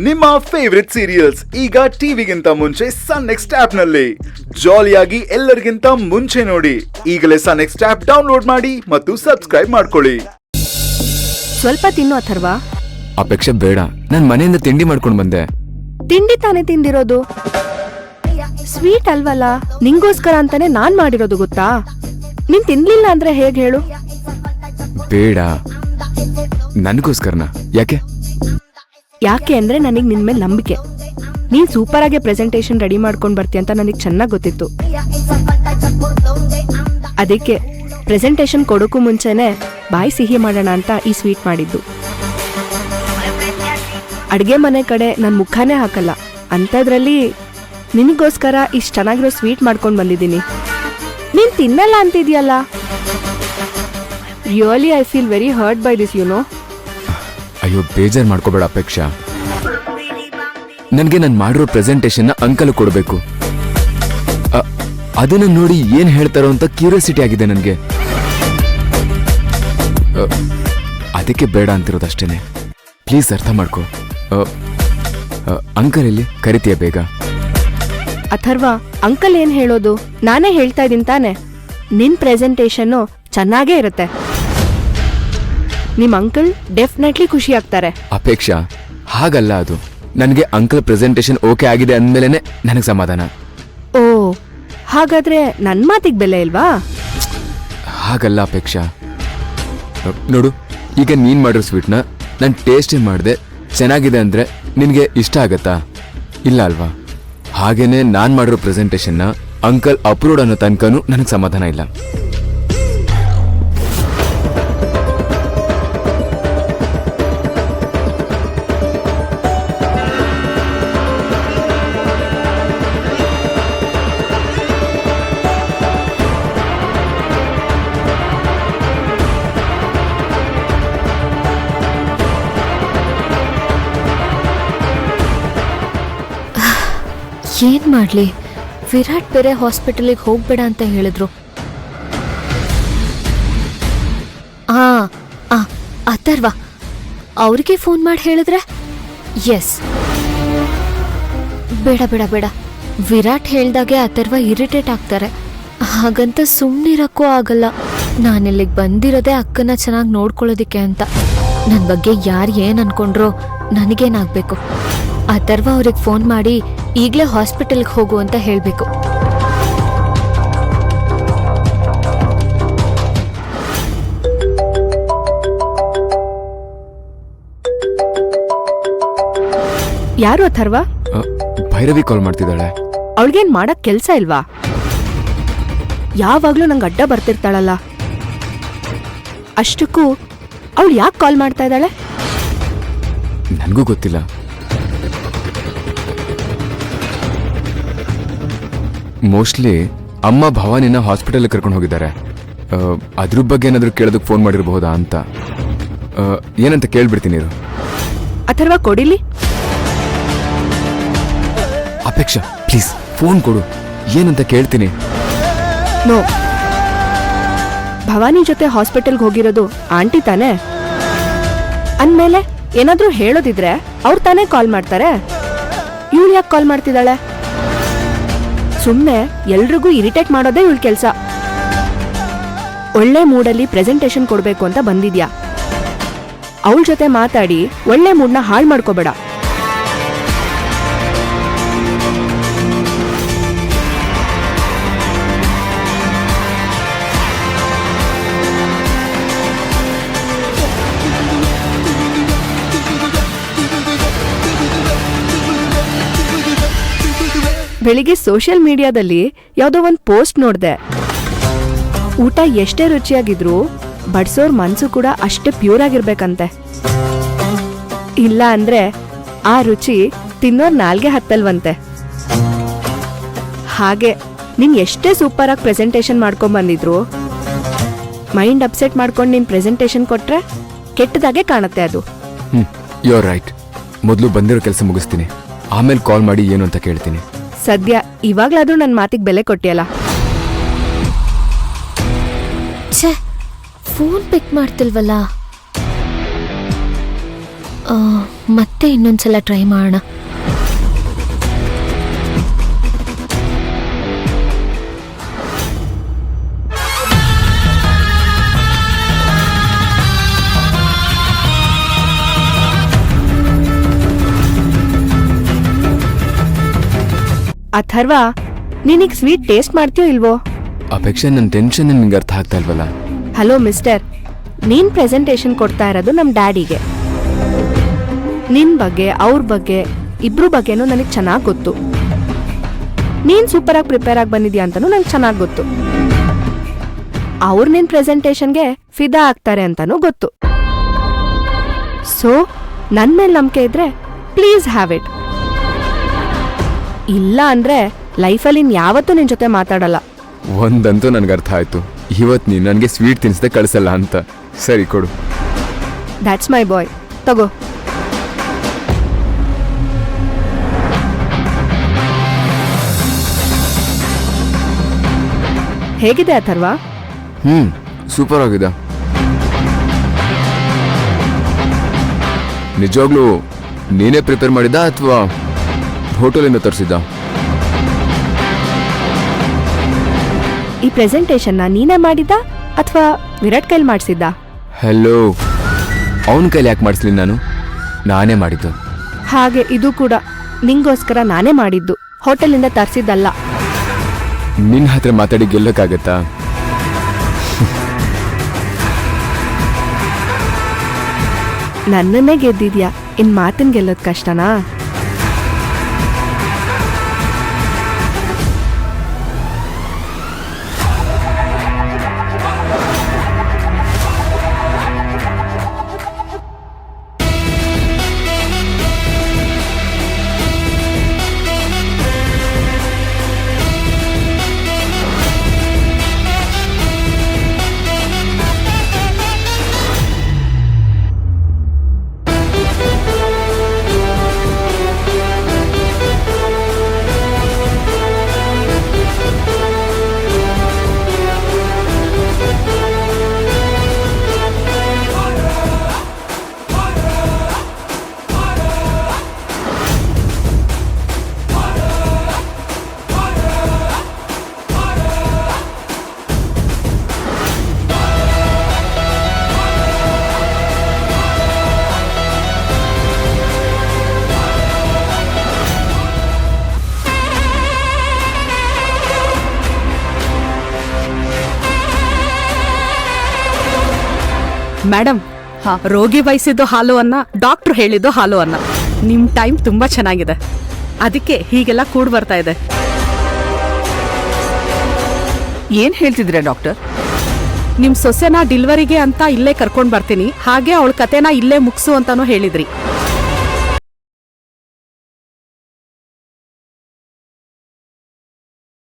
ನಿಮ್ಮ favourite serials ಈಗ ಟಿವಿಗಿಂತ ಮುಂಚೆ ಸನ್ ನೆಕ್ಸ್ಟ್ ಆಪ್ ನಲ್ಲಿ ಜಾಲಿಯಾಗಿ ಎಲ್ಲರಿಗಿಂತ ಮುಂಚೆ ನೋಡಿ. ಈಗಲೇ ಸನ್ ನೆಕ್ಸ್ಟ್ ಆಪ್ ಡೌನ್ಲೋಡ್ ಮಾಡಿ ಮತ್ತು ಸಬ್ಸ್ಕ್ರೈಬ್ ಮಾಡ್ಕೊಳ್ಳಿ. ಸ್ವಲ್ಪ ತಿನ್ನು ಅಥರ್ವ. ಅಪೇಕ್ಷೆ ಬೇಡ, ನಾನ್ ಮನೆಯಿಂದ ತಿಂಡಿ ಮಾಡ್ಕೊಂಡು ಬಂದೆ. ತಿಂಡಿ ತಾನೇ ತಿಂದಿರೋದು, ಸ್ವೀಟ್ ಅಲ್ವಲ್ಲ. ನಿಂಗೋಸ್ಕರ ಅಂತಾನೆ ನಾನ್ ಮಾಡಿರೋದು ಗೊತ್ತಾ. ನೀನ್ ತಿನ್ಲಿಲ್ಲ ಅಂದ್ರೆ ಹೇಗ್ ಹೇಳು? ಬೇಡ, ನನಗೋಸ್ಕರನ. ಯಾಕೆ ಅಂದ್ರೆ ನನಗ್ ನಿನ್ ಮೇಲೆ ನಂಬಿಕೆ. ನೀನ್ ಸೂಪರ್ ಆಗಿ ಪ್ರೆಸೆಂಟೇಶನ್ ರೆಡಿ ಮಾಡ್ಕೊಂಡ್ ಬರ್ತೀಯ ಅಂತ ನನಗ್ ಚೆನ್ನಾಗ್ ಗೊತ್ತಿತ್ತು. ಅದಕ್ಕೆ ಪ್ರೆಸೆಂಟೇಶನ್ ಕೊಡೋಕು ಮುಂಚೆನೆ ಬಾಯಿ ಸಿಹಿ ಮಾಡೋಣ ಅಂತ ಈ ಸ್ವೀಟ್ ಮಾಡಿದ್ದು. ಅಡ್ಗೆ ಮನೆ ಕಡೆ ನನ್ ಮುಖಾನೇ ಹಾಕಲ್ಲ ಅಂತದ್ರಲ್ಲಿ ನಿನಗೋಸ್ಕರ ಇಷ್ಟು ಚೆನ್ನಾಗಿರೋ ಸ್ವೀಟ್ ಮಾಡ್ಕೊಂಡ್ ಬಂದಿದ್ದೀನಿ. ನೀನ್ ತಿನ್ನಲ್ಲ ಅಂತಿದ್ಯಲ್ಲ. Really I feel very hurt by this, you know. ಅಯ್ಯೋ, ಬೇಜಾರ್ ಮಾಡ್ಕೋಬೇಡ ಅಪೇಕ್ಷಾ. ನನ್ಗೆ ನಾನು ಮಾಡಿರೋ ಪ್ರೆಸೆಂಟೇಶನ್ ಅಂಕಲ್ ಕೊಡ್ಬೇಕು. ಅದನ್ನ ನೋಡಿ ಏನ್ ಹೇಳ್ತಾರೋ ಅಂತ ಕ್ಯೂರಿಯಾಸಿಟಿ ಆಗಿದೆ ನನ್ಗೆ. ಅದಕ್ಕೆ ಬೇಡ ಅಂತಿರೋದಷ್ಟೇನೆ. ಪ್ಲೀಸ್ ಅರ್ಥ ಮಾಡ್ಕೋ. ಅಂಕಲ್ ಇಲ್ಲಿ ಕರಿತೀಯ ಬೇಗ? ಅಥರ್ವ, ಅಂಕಲ್ ಏನ್ ಹೇಳೋದು, ನಾನೇ ಹೇಳ್ತಾ ಇದೀನಿ ತಾನೆ. ನಿನ್ ಪ್ರೆಸೆಂಟೇಶನ್ ಚೆನ್ನಾಗೇ ಇರುತ್ತೆ. ನಿಮ್ ಅಂಕಲ್ ಡೆಫಿನೆಟ್ಲಿ ಖುಷಿ ಆಗ್ತಾರೆ. ಅಪೇಕ್ಷಾ, ಹಾಗಲ್ಲ ಅದು. ನನಗೆ ಅಂಕಲ್ ಪ್ರೆಸೆಂಟೇಶನ್ ಓಕೆ ಆಗಿದೆ ಅಂದ್ಮೇಲೆನೆ ನನಗೆ ಸಮಾಧಾನ. ಓ, ಹಾಗಾದ್ರೆ ನನ್ ಮಾತಿಗೆ ಬೆಲೆ ಇಲ್ವಾ? ಹಾಗಲ್ಲ ಅಪೇಕ್ಷಾ. ನೋಡು, ಈಗ ನೀನ್ ಮಾಡಿರೋ ಸ್ವೀಟ್ನ ನಾನು ಟೇಸ್ಟ್ ಮಾಡಿದೆ, ಚೆನ್ನಾಗಿದೆ ಅಂದ್ರೆ ನಿನ್ಗೆ ಇಷ್ಟ ಆಗತ್ತಾ? ಇಲ್ಲ ಅಲ್ವಾ? ಹಾಗೇನೆ ನಾನ್ ಮಾಡಿರೋ ಪ್ರೆಸೆಂಟೇಶನ್ನ ಅಂಕಲ್ ಅಪ್ರೂವ್ಡ್ ಅನ್ನೋ ತನಕನೂ ನನಗೆ ಸಮಾಧಾನ ಇಲ್ಲ. ಏನ್ ಮಾಡ್ಲಿ, ವಿರಾಟ್ ಬೇರೆ ಹಾಸ್ಪಿಟಲಿಗೆ ಹೋಗ್ಬೇಡ ಅಂತ ಹೇಳಿದ್ರು. ಅಥರ್ವ ಅವ್ರಿಗೆ ಫೋನ್ ಮಾಡಿ ಹೇಳಿದ್ರೆ? ಎಸ್, ಬೇಡ ಬೇಡ ಬೇಡ. ವಿರಾಟ್ ಹೇಳ್ದಾಗೆ ಅಥರ್ವ ಇರಿಟೇಟ್ ಆಗ್ತಾರೆ. ಹಾಗಂತ ಸುಮ್ಮನಿರಕ್ಕೂ ಆಗಲ್ಲ. ನಾನಿಲ್ಲಿಗೆ ಬಂದಿರೋದೇ ಅಕ್ಕನ ಚೆನ್ನಾಗಿ ನೋಡ್ಕೊಳ್ಳೋದಿಕ್ಕೆ ಅಂತ. ನನ್ನ ಬಗ್ಗೆ ಯಾರು ಏನ್ ಅನ್ಕೊಂಡ್ರೋ ನನಗೇನಾಗಬೇಕು. ಅಥರ್ವ ಅವ್ರಿಗೆ ಫೋನ್ ಮಾಡಿ ಈಗಲೇ ಹಾಸ್ಪಿಟಲ್ಗೆ ಹೋಗು ಅಂತ ಹೇಳಬೇಕು. ಯಾರು ಅಥರ್ವ? ಭೈರವಿ ಕಾಲ್ ಮಾಡ್ತಿದ್ದಾಳೆ. ಅವಳಿಗೇನ್ ಮಾಡಕ್ ಕೆಲ್ಸ ಇಲ್ವಾ? ಯಾವಾಗ್ಲೂ ನಂಗೆ ಅಡ್ಡ ಬರ್ತಿರ್ತಾಳಲ್ಲ. ಅಷ್ಟಕ್ಕೂ ಅವಳು ಯಾಕೆ ಕಾಲ್ ಮಾಡ್ತಾ ಇದ್ದಾಳೆ? ನನಗೂ ಗೊತ್ತಿಲ್ಲ. ಮೋಸ್ಟ್ಲಿ ಅಮ್ಮ ಭವಾನಿನ ಹಾಸ್ಪಿಟಲ್ ಕರ್ಕೊಂಡು ಹೋಗಿದ್ದಾರೆ. ಅದ್ರ ಬಗ್ಗೆ ಏನಾದರೂ ಕೇಳೋದಕ್ಕೆ ಫೋನ್ ಮಾಡಿರಬಹುದಾ ಅಂತ. ಏನಂತ ಕೇಳ್ಬಿಡ್ತೀನಿ ಇರು. ಅಥರ್ವ ಕೊಡಿಲಿ. ಅಪೇಕ್ಷಾ, ಪ್ಲೀಸ್ ಫೋನ್ ಕೊಡು, ಏನಂತ ಕೇಳ್ತೀನಿ. ನೋ, ಭವಾನಿ ಜೊತೆ ಹಾಸ್ಪಿಟಲ್ಗೆ ಹೋಗಿರೋದು ಆಂಟಿ ತಾನೆ. ಅಂದ್ಮೇಲೆ ಏನಾದ್ರೂ ಹೇಳೋದಿದ್ರೆ ಅವ್ರು ತಾನೇ ಕಾಲ್ ಮಾಡ್ತಾರೆ. ಇವಳು ಯಾಕೆ ಕಾಲ್ ಮಾಡ್ತಿದ್ದಾಳೆ? ಸುಮ್ಮನೆ ಎಲ್ರಿಗೂ ಇರಿಟೇಟ್ ಮಾಡೋದೇ ಇವಳ ಕೆಲಸ. ಒಳ್ಳೆ ಮೂಡಲ್ಲಿ ಪ್ರೆಸೆಂಟೇಶನ್ ಕೊಡ್ಬೇಕು ಅಂತ ಬಂದಿದ್ಯಾ. ಅವಳ ಜೊತೆ ಮಾತಾಡಿ ಒಳ್ಳೆ ಮೂಡ್ನ ಹಾಳು ಮಾಡ್ಕೋಬೇಡ. ಬೆಳಿಗ್ಗೆ ಸೋಷಿಯಲ್ ಮೀಡಿಯಾದಲ್ಲಿ ಯಾವುದೋ ಒಂದು ಪೋಸ್ಟ್ ನೋಡ್ದೆ. ಊಟ ಎಷ್ಟೇ ರುಚಿಯಾಗಿದ್ರು ಬಡ್ಸೋರ್ ಮನ್ಸು ಕೂಡ ಅಷ್ಟೇ ಪ್ಯೂರ್ ಆಗಿರ್ಬೇಕಂತೆ. ಇಲ್ಲ ಅಂದ್ರೆ ಆ ರುಚಿ ತಿನ್ನೋರ್ ನಾಲ್ಗೆ ಹತ್ತಲ್ವಂತೆ. ಹಾಗೆ ನೀನ್ ಎಷ್ಟೇ ಸೂಪರ್ ಆಗಿ ಪ್ರೆಸೆಂಟೇಶನ್ ಮಾಡ್ಕೊಂಡ್ ಬಂದಿದ್ರು ಮೈಂಡ್ ಅಪ್ಸೆಟ್ ಮಾಡ್ಕೊಂಡು ನೀನ್ ಪ್ರೆಸೆಂಟೇಶನ್ ಕೊಟ್ರೆ ಕೆಟ್ಟದಾಗೆ ಕಾಣುತ್ತೆ ಅದು. You are right. ಮೊದಲು ಬಂದಿರೋ ಕೆಲಸ ಮುಗಿಸ್ತೀನಿ, ಆಮೇಲೆ ಕಾಲ್ ಮಾಡಿ ಏನು ಅಂತ ಕೇಳ್ತೀನಿ. ಸದ್ಯ ಇವಾಗ್ಲಾದ್ರೂ ನನ್ನ ಮಾತಿಗೆ ಬೆಲೆ ಕೊಟ್ಟಿಯಲ್ಲ. Phone pick ಮಾಡ್ತಿಲ್ವಲ್ಲ. ಮತ್ತೆ ಇನ್ನೊಂದ್ಸಲ ಟ್ರೈ ಮಾಡೋಣ. ಅಥರ್ವ, ನೀನೀಗ ಸ್ವೀಟ್ ಟೇಸ್ಟ್ ಮಾಡ್ತೀಯೋ ಇಲ್ವೋ? ಅಪೇಕ್ಷೆ, ನನ್ನ ಟೆನ್ಷನ್ ನಿಮ್ಗೆ ಅರ್ಥ ಆಗ್ತಾ ಇಲ್ವಲ್ಲ. ಹಲೋ ಮಿಸ್ಟರ್, ನೀನ್ ಪ್ರೆಸೆಂಟೇಶನ್ ಕೊಡ್ತಾ ಇರೋದು ನಮ್ ಡ್ಯಾಡಿಗೆ. ನಿನ್ ಬಗ್ಗೆ ಅವ್ರ ಬಗ್ಗೆ ಇಬ್ರು ಬಗ್ಗೆನೂ ನನಗೆ ಚೆನ್ನಾಗಿ ಗೊತ್ತು. ನೀನ್ ಸೂಪರ್ ಆಗಿ ಪ್ರಿಪೇರ್ ಆಗಿ ಬಂದಿದ್ಯಾ ಅಂತಾನೂ ನಂಗೆ ಚೆನ್ನಾಗಿ ಗೊತ್ತು. ಅವ್ರು ನಿನ್ ಪ್ರೆಸೆಂಟೇಶನ್ಗೆ ಫಿದಾ ಆಗ್ತಾರೆ ಅಂತಾನೂ ಗೊತ್ತು. ಸೊ ನನ್ ಮೇಲೆ ನಂಬಿಕೆ ಇದ್ರೆ ಪ್ಲೀಸ್ ಹ್ಯಾವ್ ಇಟ್. ಇಲ್ಲ ಅಂದ್ರೆ ಲೈಫಲ್ಲಿ ಯಾವತ್ತೂ ನಿನ್ ಜೊತೆ ಮಾತಾಡಲ್ಲ. ಒಂದಂತೂ ನನಗೆ ಅರ್ಥ ಆಯ್ತು, ಇವತ್ತು ನೀನು ನನಗೆ ಸ್ವೀಟ್ ತಿನ್ನಿಸ್ದೆ ಕಳಿಸಲ್ಲ ಅಂತ. ಸರಿ ಕೊಡು. ದ್ಯಾಟ್ಸ್ ಮೈ ಬಾಯ್, ತಗೋ. ಹೇಗಿದೆ ಅಥರ್ವ? ಸೂಪರ್ ಆಗಿದೆ. ನಿಜವಾಗ್ಲೂ ನೀನೇ ಪ್ರಿಪೇರ್ ಮಾಡಿದ್ದ ಅಥವಾ ಹೋಟೆಲಿಂದ ತರಿಸಿದ್ದ? ಈ ಪ್ರೆಸೆಂಟೇಷನ್ನ ನೀನೇ ಮಾಡಿದ್ದ ಅಥವಾ ವಿರಾಟ್ ಕೈಲಿ ಮಾಡಿಸಿದ್ದ? ಹಲೋ, ಅವನ ಕೈಲಿ ಯಾಕೆ ಮಾಡಿಸ್ಲಿ? ನಾನೇ ಮಾಡಿದ್ದು. ಹಾಗೆ ಇದು ಕೂಡ ನಿಂಗೋಸ್ಕರ ನಾನೇ ಮಾಡಿದ್ದು, ಹೋಟೆಲಿಂದ ತರಿಸಿದ್ದಲ್ಲ. ನಿನ್ನ ಹತ್ರ ಮಾತಾಡಿ ಗೆಲ್ಲಕ್ಕಾಗತ್ತಾ? ನನ್ನನ್ನೇ ಗೆದ್ದಿದ್ಯಾ, ಇನ್ ಮಾತಿನ ಗೆಲ್ಲೋದ್ ಕಷ್ಟನಾ? ಮೇಡಮ್, ರೋಗಿ ಬಯಸಿದ್ದು ಹಾಲು ಅನ್ನ, ಡಾಕ್ಟ್ರು ಹೇಳಿದ್ದು ಹಾಲು ಅನ್ನ. ನಿಮ್ ಟೈಮ್ ತುಂಬಾ ಚೆನ್ನಾಗಿದೆ, ಅದಕ್ಕೆ ಹೀಗೆಲ್ಲ ಕೂಡ್ ಬರ್ತಾ ಇದೆ. ಏನ್ ಹೇಳ್ತಿದ್ರೆ ಡಾಕ್ಟರ್? ನಿಮ್ ಸೊಸೆನ ಡಿಲ್ವರಿಗೆ ಅಂತ ಇಲ್ಲೇ ಕರ್ಕೊಂಡ್ ಬರ್ತೀನಿ, ಹಾಗೆ ಅವಳ ಕತೆನ ಇಲ್ಲೇ ಮುಗ್ಸು ಅಂತಾನು ಹೇಳಿದ್ರಿ.